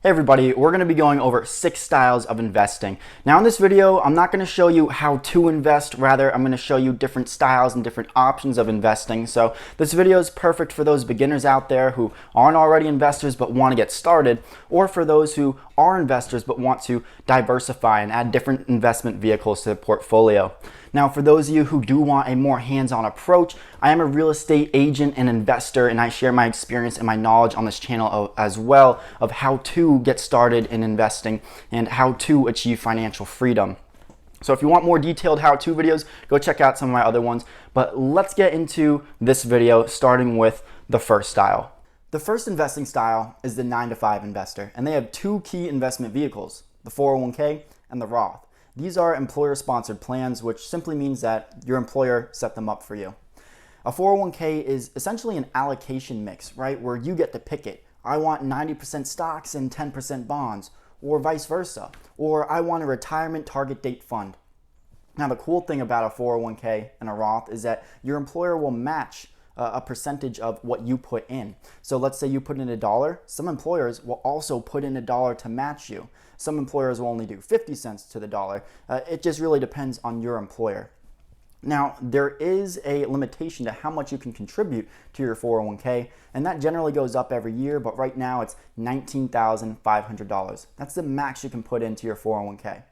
Hey everybody, we're going to be going over 6 styles of investing. Now in this video, I'm not going to show you how to invest, rather I'm going to show you different styles and different options of investing. So this video is perfect for those beginners out there who aren't already investors but want to get started, or for those who are investors but want to diversify and add different investment vehicles to the portfolio. Now for those of you who do want a more hands-on approach, I am a real estate agent and investor, and I share my experience and my knowledge on this channel as well of how to get started in investing and how to achieve financial freedom. So if you want more detailed how-to videos, go check out some of my other ones. But let's get into this video, starting with the first style. The first investing style is the 9-to-5 investor, and they have 2 key investment vehicles, the 401k and the Roth. These are employer-sponsored plans, which simply means that your employer set them up for you. A 401k is essentially an allocation mix, right, where you get to pick it. I want 90% stocks and 10% bonds, or vice versa. Or I want a retirement target date fund. Now the cool thing about a 401k and a Roth is that your employer will match a percentage of what you put in. So let's say you put in $1, some employers will also put in $1 to match you. Some employers will only do 50 cents to the dollar. It just really depends on your employer. Now, there is a limitation to how much you can contribute to your 401k, and that generally goes up every year, but right now it's $19,500. That's the max you can put into your 401k.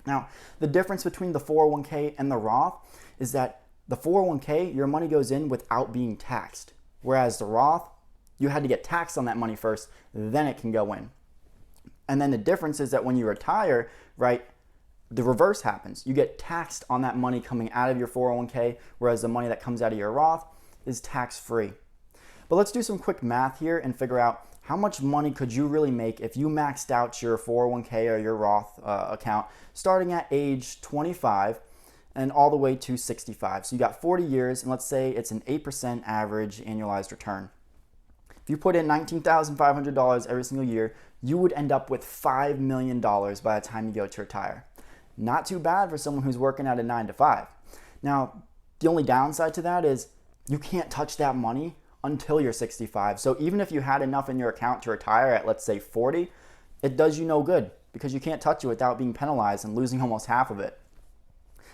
Now, the difference between the 401k and the Roth is that the 401k, your money goes in without being taxed, whereas the Roth, you had to get taxed on that money first, then it can go in. And then the difference is that when you retire, right, the reverse happens. You get taxed on that money coming out of your 401k, whereas the money that comes out of your Roth is tax-free. But let's do some quick math here and figure out how much money could you really make if you maxed out your 401k or your Roth account starting at age 25 and all the way to 65. So you got 40 years, and let's say it's an 8% average annualized return. If you put in $19,500 every single year, you would end up with $5 million by the time you go to retire. Not too bad for someone who's working at a 9-to-5. Now, the only downside to that is you can't touch that money until you're 65. So even if you had enough in your account to retire at, let's say, 40, it does you no good because you can't touch it without being penalized and losing almost half of it.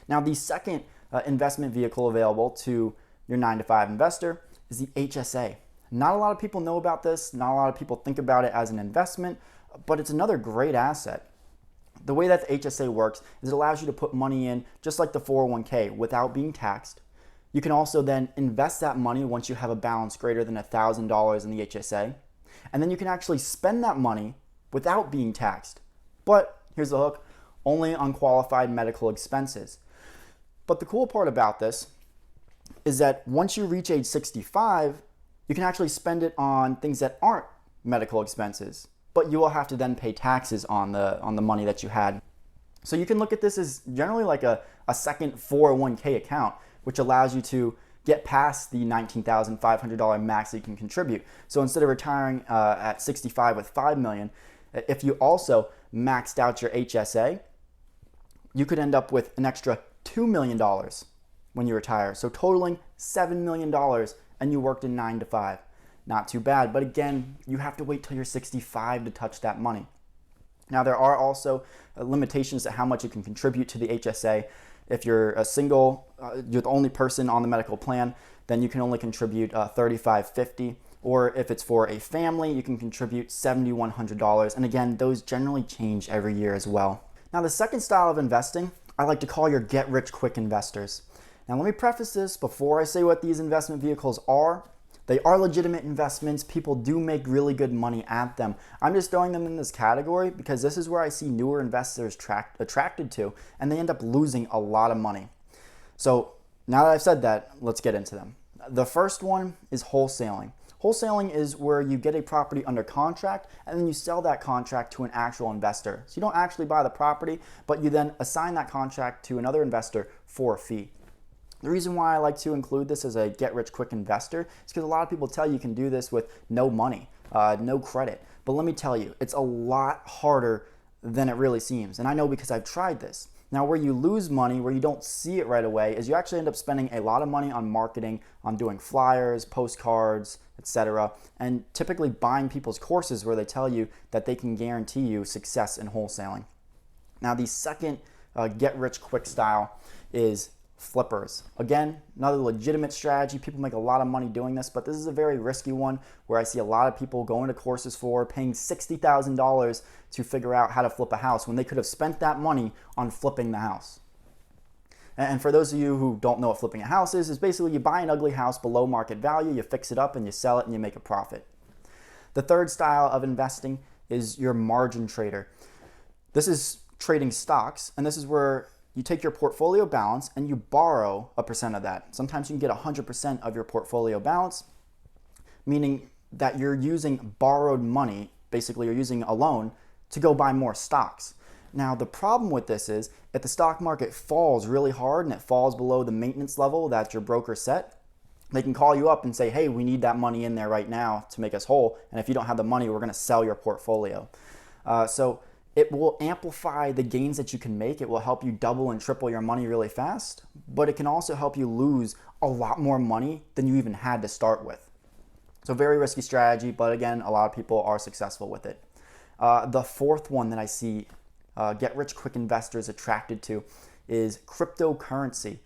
Now, the second investment vehicle available to your 9-to-5 investor is the HSA. Not a lot of people know about this. Not a lot of people think about it as an investment, but it's another great asset. The way that the HSA works is it allows you to put money in just like the 401k without being taxed. You can also then invest that money once you have a balance greater than $1,000 in the HSA. And then you can actually spend that money without being taxed. But here's the hook, only on qualified medical expenses. But the cool part about this is that once you reach age 65, you can actually spend it on things that aren't medical expenses, but you will have to then pay taxes on the money that you had. So you can look at this as generally like a second 401k account, which allows you to get past the $19,500 max that you can contribute. So instead of retiring at 65 with $5 million, if you also maxed out your HSA, you could end up with an extra $2 million when you retire. So totaling $7 million, and you worked in 9-to-5. Not too bad, but again, you have to wait till you're 65 to touch that money. Now, there are also limitations to how much you can contribute to the HSA. If you're a single, you're the only person on the medical plan, then you can only contribute $3,550. Or if it's for a family, you can contribute $7,100. And again, those generally change every year as well. Now, the second style of investing, I like to call your get-rich-quick investors. Now, let me preface this before I say what these investment vehicles are. They are legitimate investments. People do make really good money at them. I'm just throwing them in this category because this is where I see newer investors attracted to, and they end up losing a lot of money. So now that I've said that, let's get into them. The first one is wholesaling. Wholesaling is where you get a property under contract and then you sell that contract to an actual investor. So you don't actually buy the property, but you then assign that contract to another investor for a fee. The reason why I like to include this as a get-rich-quick investor is because a lot of people tell you can do this with no money, no credit. But let me tell you, it's a lot harder than it really seems. And I know because I've tried this. Now, where you lose money, where you don't see it right away, is you actually end up spending a lot of money on marketing, on doing flyers, postcards, etc., and typically buying people's courses where they tell you that they can guarantee you success in wholesaling. Now, the second get-rich-quick style is flippers. Again, another legitimate strategy. People make a lot of money doing this, but this is a very risky one where I see a lot of people going to courses for paying $60,000 to figure out how to flip a house when they could have spent that money on flipping the house. And for those of you who don't know what flipping a house is basically you buy an ugly house below market value, you fix it up and you sell it and you make a profit. The third style of investing is your margin trader. This is trading stocks, and this is where you take your portfolio balance and you borrow a percent of that. Sometimes you can get 100% of your portfolio balance, meaning that you're using borrowed money, basically you're using a loan to go buy more stocks. Now, the problem with this is if the stock market falls really hard and it falls below the maintenance level that your broker set, they can call you up and say, hey, we need that money in there right now to make us whole. And if you don't have the money, we're going to sell your portfolio. So it will amplify the gains that you can make. It will help you double and triple your money really fast, but it can also help you lose a lot more money than you even had to start with. So very risky strategy, but again, a lot of people are successful with it. The fourth one that I see get-rich-quick investors attracted to is cryptocurrency.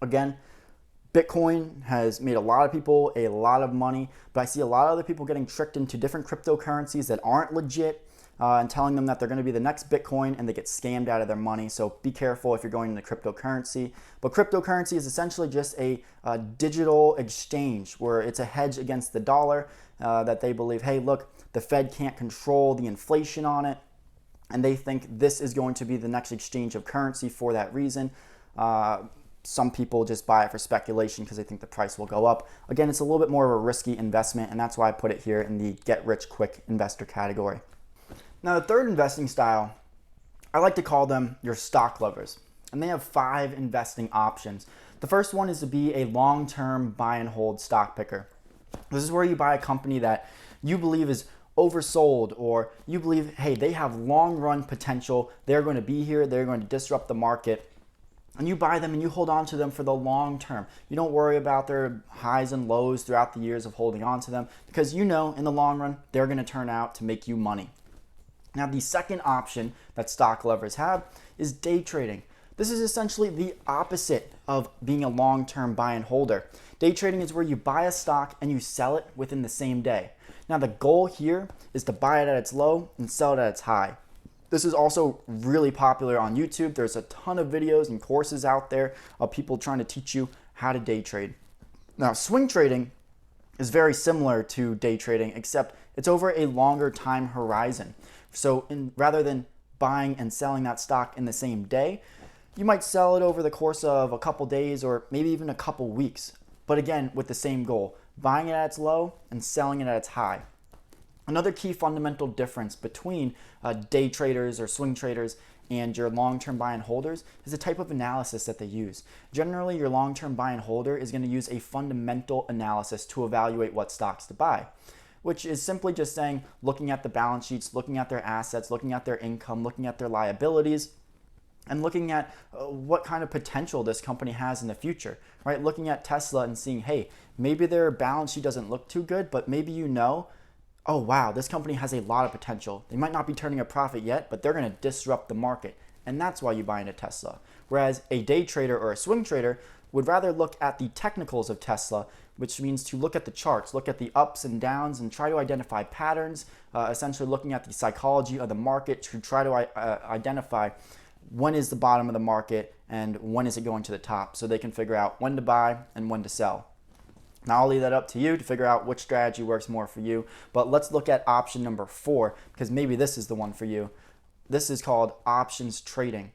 Again, Bitcoin has made a lot of people a lot of money, but I see a lot of other people getting tricked into different cryptocurrencies that aren't legit, and telling them that they're going to be the next Bitcoin, and they get scammed out of their money. So be careful if you're going into cryptocurrency. But cryptocurrency is essentially just a digital exchange where it's a hedge against the dollar, that they believe, hey, look, the Fed can't control the inflation on it, and they think this is going to be the next exchange of currency for that reason. Some people just buy it for speculation because they think the price will go up. Again, it's a little bit more of a risky investment, and that's why I put it here in the get-rich-quick investor category. Now, the third investing style, I like to call them your stock lovers, and they have 5 investing options. The first one is to be a long-term buy and hold stock picker. This is where you buy a company that you believe is oversold, or you believe, hey, they have long-run potential, they're going to be here, they're going to disrupt the market, and you buy them and you hold on to them for the long term. You don't worry about their highs and lows throughout the years of holding on to them, because you know in the long run, they're going to turn out to make you money. Now, the second option that stock lovers have is day trading. This is essentially the opposite of being a long-term buy and holder. Day trading is where you buy a stock and you sell it within the same day. Now, the goal here is to buy it at its low and sell it at its high. This is also really popular on YouTube. There's a ton of videos and courses out there of people trying to teach you how to day trade. Now, swing trading is very similar to day trading, except it's over a longer time horizon. So rather than buying and selling that stock in the same day, you might sell it over the course of a couple days or maybe even a couple weeks. But again, with the same goal, buying it at its low and selling it at its high. Another key fundamental difference between day traders or swing traders and your long-term buy and holders is the type of analysis that they use. Generally, your long-term buy and holder is going to use a fundamental analysis to evaluate what stocks to buy, which is simply just saying, looking at the balance sheets, looking at their assets, looking at their income, looking at their liabilities, and looking at what kind of potential this company has in the future, right? Looking at Tesla and seeing, hey, maybe their balance sheet doesn't look too good, but maybe you know, oh wow, this company has a lot of potential. They might not be turning a profit yet, but they're going to disrupt the market. And that's why you buy into Tesla. Whereas a day trader or a swing trader would rather look at the technicals of Tesla, which means to look at the charts, look at the ups and downs, and try to identify patterns, essentially looking at the psychology of the market to try to identify when is the bottom of the market and when is it going to the top, so they can figure out when to buy and when to sell. Now, I'll leave that up to you to figure out which strategy works more for you, but let's look at option number 4, because maybe this is the one for you. This is called options trading.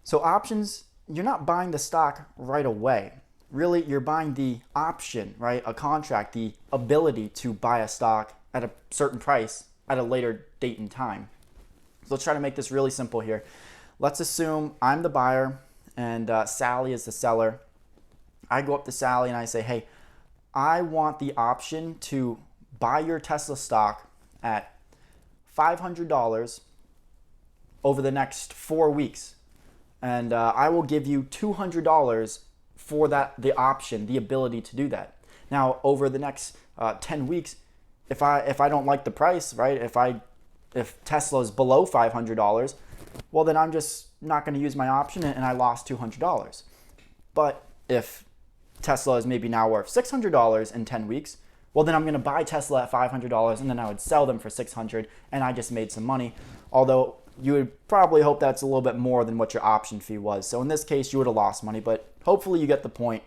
So options, you're not buying the stock right away. Really, you're buying the option, right? A contract, the ability to buy a stock at a certain price at a later date and time. So let's try to make this really simple here. Let's assume I'm the buyer and Sally is the seller. I go up to Sally and I say, hey, I want the option to buy your Tesla stock at $500 over the next 4 weeks. and I will give you $200 for the option, the ability to do that. Now, over the next 10 weeks, if I don't like the price, right? If Tesla is below $500, well, then I'm just not going to use my option, and I lost $200. But if Tesla is maybe now worth $600 in 10 weeks, well, then I'm going to buy Tesla at $500, and then I would sell them for $600, and I just made some money. Although you would probably hope that's a little bit more than what your option fee was. So in this case, you would have lost money, but hopefully you get the point.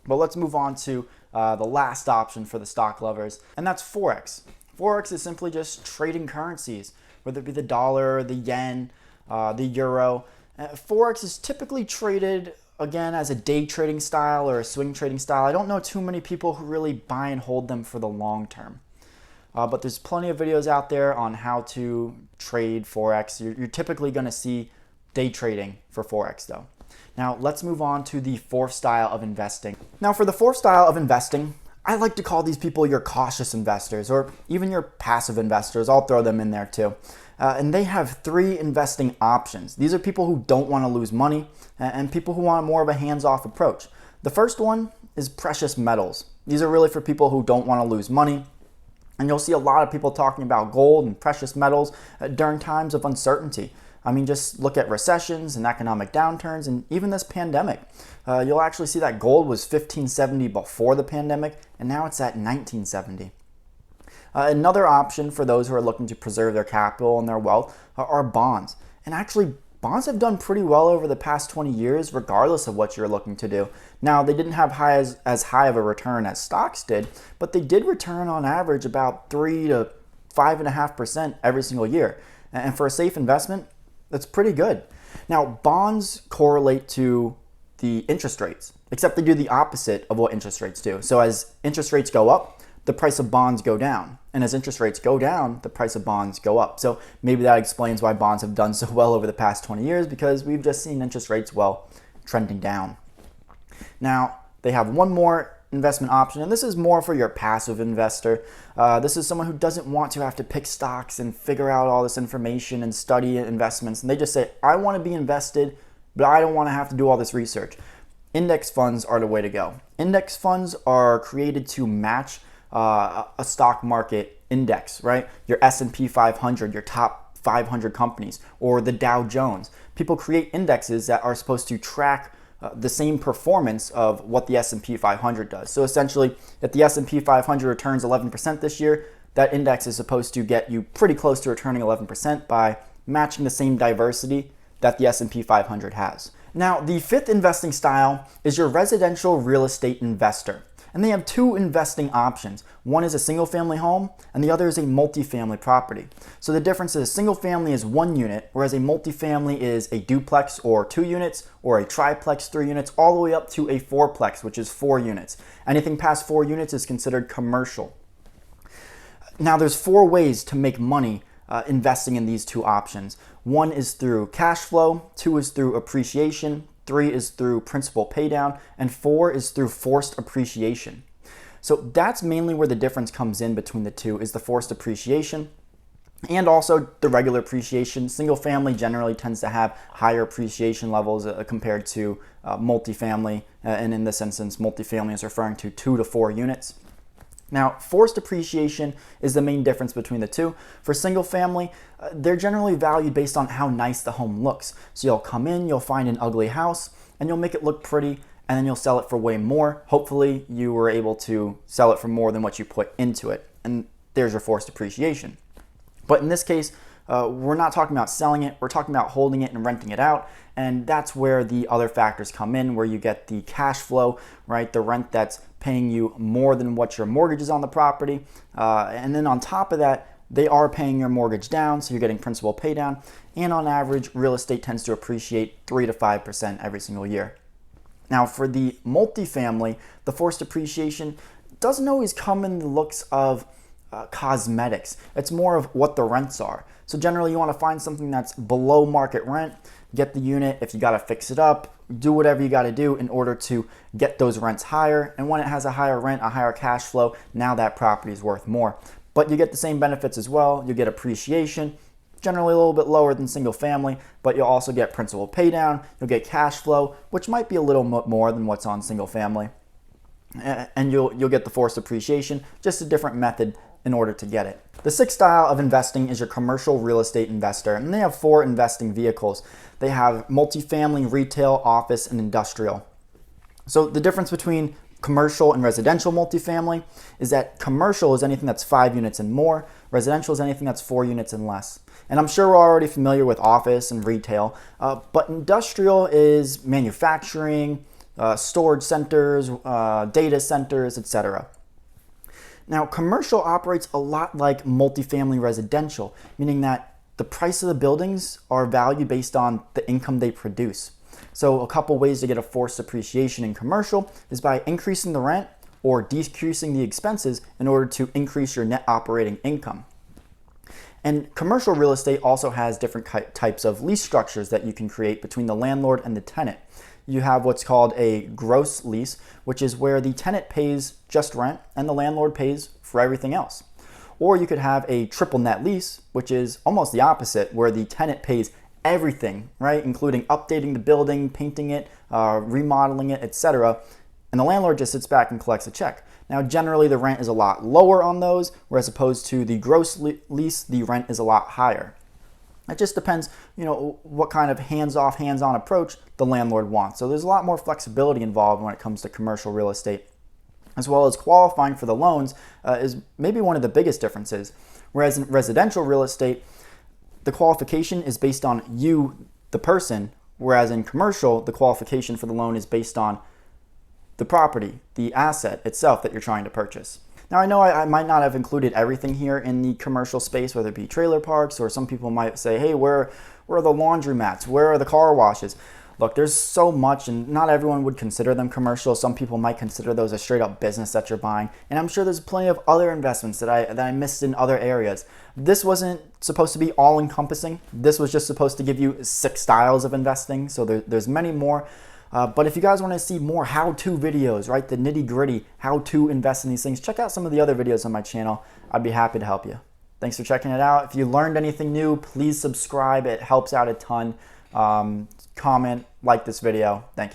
But let's move on to the last option for the stock lovers, and that's Forex. Forex is simply just trading currencies, whether it be the dollar, the yen, the euro. Forex is typically traded, again, as a day trading style or a swing trading style. I don't know too many people who really buy and hold them for the long term. But there's plenty of videos out there on how to trade Forex. You're typically going to see day trading for Forex though. Now let's move on to the fourth style of investing. Now for the fourth style of investing, I like to call these people your cautious investors, or even your passive investors. I'll throw them in there too. And they have three investing options. These are people who don't want to lose money and people who want more of a hands-off approach. The first one is precious metals. These are really for people who don't want to lose money. And you'll see a lot of people talking about gold and precious metals during times of uncertainty. I mean, just look at recessions and economic downturns and even this pandemic. You'll actually see that gold was $1570 before the pandemic, and now it's at $1970. Another option for those who are looking to preserve their capital and their wealth are bonds. And actually, bonds have done pretty well over the past 20 years, regardless of what you're looking to do. Now, they didn't have as high of a return as stocks did, but they did return on average about 3 to 5.5% every single year. And for a safe investment, that's pretty good. Now, bonds correlate to the interest rates, except they do the opposite of what interest rates do. So as interest rates go up, the price of bonds go down. And as interest rates go down, the price of bonds go up. So maybe that explains why bonds have done so well over the past 20 years, because we've just seen interest rates, well, trending down. Now, they have one more investment option, and this is more for your passive investor. This is someone who doesn't want to have to pick stocks and figure out all this information and study investments. And they just say, I want to be invested, but I don't want to have to do all this research. Index funds are the way to go. Index funds are created to match a stock market index, right? Your S&P 500, your top 500 companies, or the Dow Jones. People create indexes that are supposed to track the same performance of what the S&P 500 does. So essentially, if the S&P 500 returns 11% this year, that index is supposed to get you pretty close to returning 11% by matching the same diversity that the S&P 500 has. Now, the fifth investing style is your residential real estate investor. And they have two investing options. One is a single family home and the other is a multifamily property. So the difference is a single family is 1 unit, whereas a multifamily is a duplex or 2 units, or a triplex 3 units, all the way up to a fourplex, which is 4 units. Anything past 4 units is considered commercial. Now there's 4 ways to make money investing in these two options. 1 is through cash flow, 2 is through appreciation, 3 is through principal paydown, and 4 is through forced appreciation. So that's mainly where the difference comes in between the two, is the forced appreciation and also the regular appreciation. Single family generally tends to have higher appreciation levels compared to multifamily, and in this instance, multifamily is referring to 2 to 4 units. Now, forced appreciation is the main difference between the two. For single family, they're generally valued based on how nice the home looks. So you'll come in, you'll find an ugly house, and you'll make it look pretty, and then you'll sell it for way more. Hopefully, you were able to sell it for more than what you put into it, and there's your forced appreciation. But in this case, we're not talking about selling it, we're talking about holding it and renting it out, and that's where the other factors come in, where you get the cash flow, right? The rent that's paying you more than what your mortgage is on the property, and then on top of that, they are paying your mortgage down, so you're getting principal pay down, and on average, real estate tends to appreciate 3 to 5% every single year. Now, for the multifamily, the forced appreciation doesn't always come in the looks of cosmetics. It's more of what the rents are. So generally, you want to find something that's below market rent, get the unit. If you got to fix it up, do whatever you got to do in order to get those rents higher. And when it has a higher rent, a higher cash flow, now that property is worth more. But you get the same benefits as well. You get appreciation. generally a little bit lower than single family, but you'll also get principal pay down, you'll get cash flow, which might be a little more than what's on single family. And you'll get the forced appreciation, just a different method in order to get it. The sixth style of investing is your commercial real estate investor, and they have 4 investing vehicles. They have multifamily, retail, office, and industrial. So the difference between commercial and residential multifamily is that commercial is anything that's 5 units and more, residential is anything that's 4 units and less. And I'm sure we're already familiar with office and retail, but industrial is manufacturing, storage centers, data centers, etc. Now, commercial operates a lot like multifamily residential, meaning that the price of the buildings are valued based on the income they produce. So a couple ways to get a forced appreciation in commercial is by increasing the rent or decreasing the expenses in order to increase your net operating income. And commercial real estate also has different types of lease structures that you can create between the landlord and the tenant. You have what's called a gross lease, which is where the tenant pays just rent and the landlord pays for everything else. Or you could have a triple net lease, which is almost the opposite, where the tenant pays everything, right? Including updating the building, painting it, remodeling it, etc. And the landlord just sits back and collects a check. Now, generally the rent is a lot lower on those, whereas opposed to the gross lease, the rent is a lot higher. It just depends, what kind of hands-off, hands-on approach the landlord wants. So there's a lot more flexibility involved when it comes to commercial real estate, as well as qualifying for the loans is maybe one of the biggest differences. Whereas in residential real estate, the qualification is based on you, the person, whereas in commercial, the qualification for the loan is based on the property, the asset itself that you're trying to purchase. Now, I know I might not have included everything here in the commercial space, whether it be trailer parks, or some people might say, hey, where are the laundromats? Where are the car washes? Look, there's so much, and not everyone would consider them commercial. Some people might consider those a straight up business that you're buying. And I'm sure there's plenty of other investments that I missed in other areas. This wasn't supposed to be all encompassing. This was just supposed to give you 6 styles of investing. So there's many more. But if you guys want to see more how-to videos, right, the nitty-gritty, how to invest in these things, check out some of the other videos on my channel. I'd be happy to help you. Thanks for checking it out. If you learned anything new, please subscribe. It helps out a ton. Comment, like this video. Thank you.